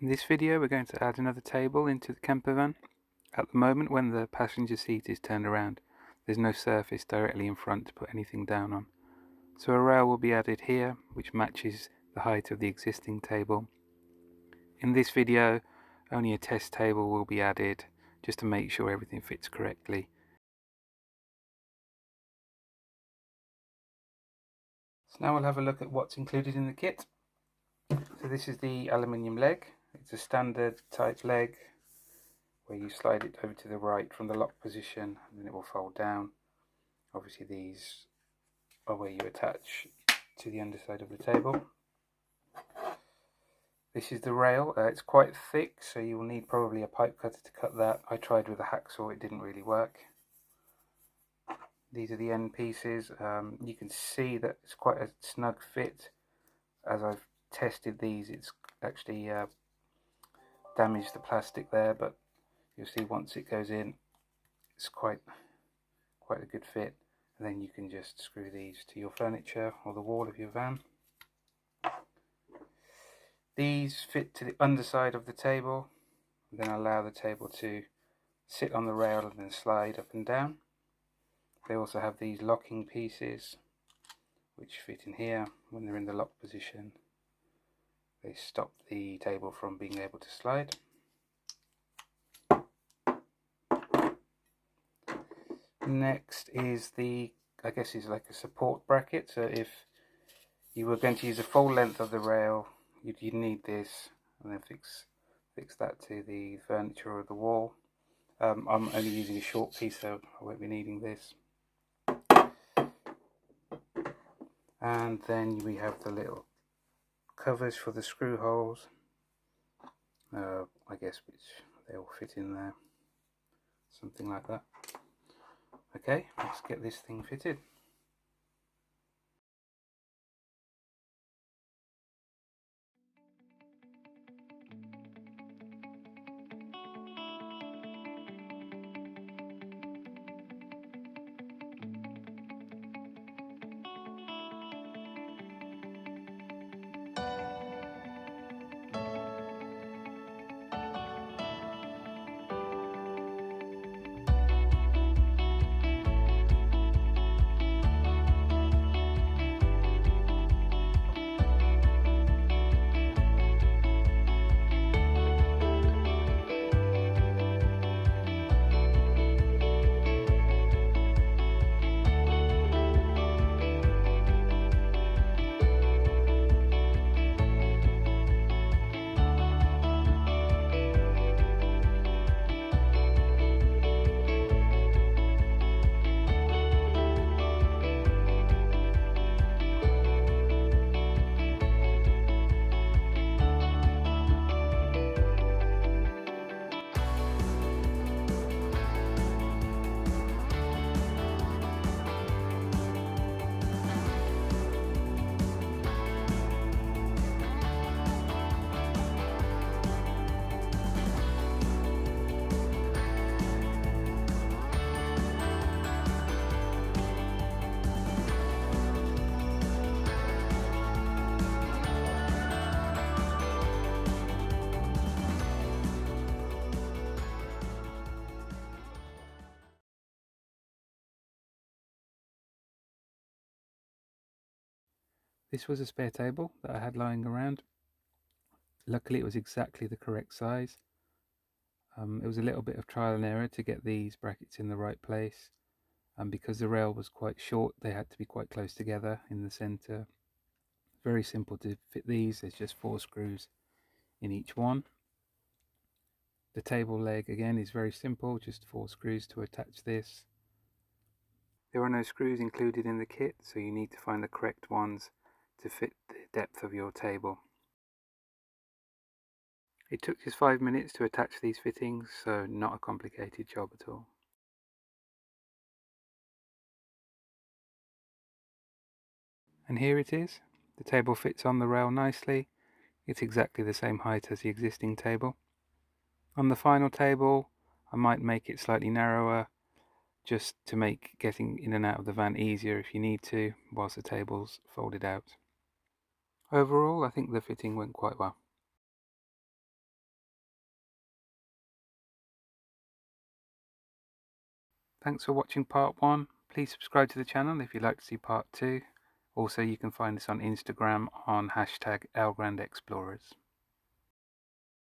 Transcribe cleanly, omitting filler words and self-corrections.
In this video we're going to add another table into the campervan. At the moment, when the passenger seat is turned around, there's no surface directly in front to put anything down on. So a rail will be added here which matches the height of the existing table. In this video only a test table will be added just to make sure everything fits correctly. So now we'll have a look at what's included in the kit. So this is the aluminium leg. It's a standard type leg where you slide it over to the right from the lock position and then it will fold down. Obviously these are where you attach to the underside of the table. This is the rail. It's quite thick, so you will need probably a pipe cutter to cut that. I tried with a hacksaw, it didn't really work. These are the end pieces. You can see that it's quite a snug fit. As I've tested these, it's actually damaged the plastic there, but you'll see once it goes in, it's quite a good fit. And then you can just screw these to your furniture or the wall of your van. These fit to the underside of the table, and then allow the table to sit on the rail and then slide up and down. They also have these locking pieces which fit in here. When they're in the lock position, they stop the table from being able to slide. Next is I guess is like a support bracket. So if you were going to use the full length of the rail, you'd need this, and then fix that to the furniture or the wall. I'm only using a short piece, so I won't be needing this. And then we have the little covers for the screw holes. I guess which they all fit in there, something like that. Okay, let's get this thing fitted. This was a spare table that I had lying around. Luckily it was exactly the correct size. It was a little bit of trial and error to get these brackets in the right place, and because the rail was quite short they had to be quite close together in the center. Very simple to fit these. There's just 4 screws in each one. The table leg again is very simple, just 4 screws to attach this. There are no screws included in the kit, so you need to find the correct ones to fit the depth of your table. It took just 5 minutes to attach these fittings, so not a complicated job at all. And here it is. The table fits on the rail nicely. It's exactly the same height as the existing table. On the final table, I might make it slightly narrower, just to make getting in and out of the van easier if you need to, whilst the table's folded out. Overall, I think the fitting went quite well. Thanks for watching part 1. Please subscribe to the channel if you'd like to see part 2. Also, you can find us on Instagram on #ElgrandExplorers.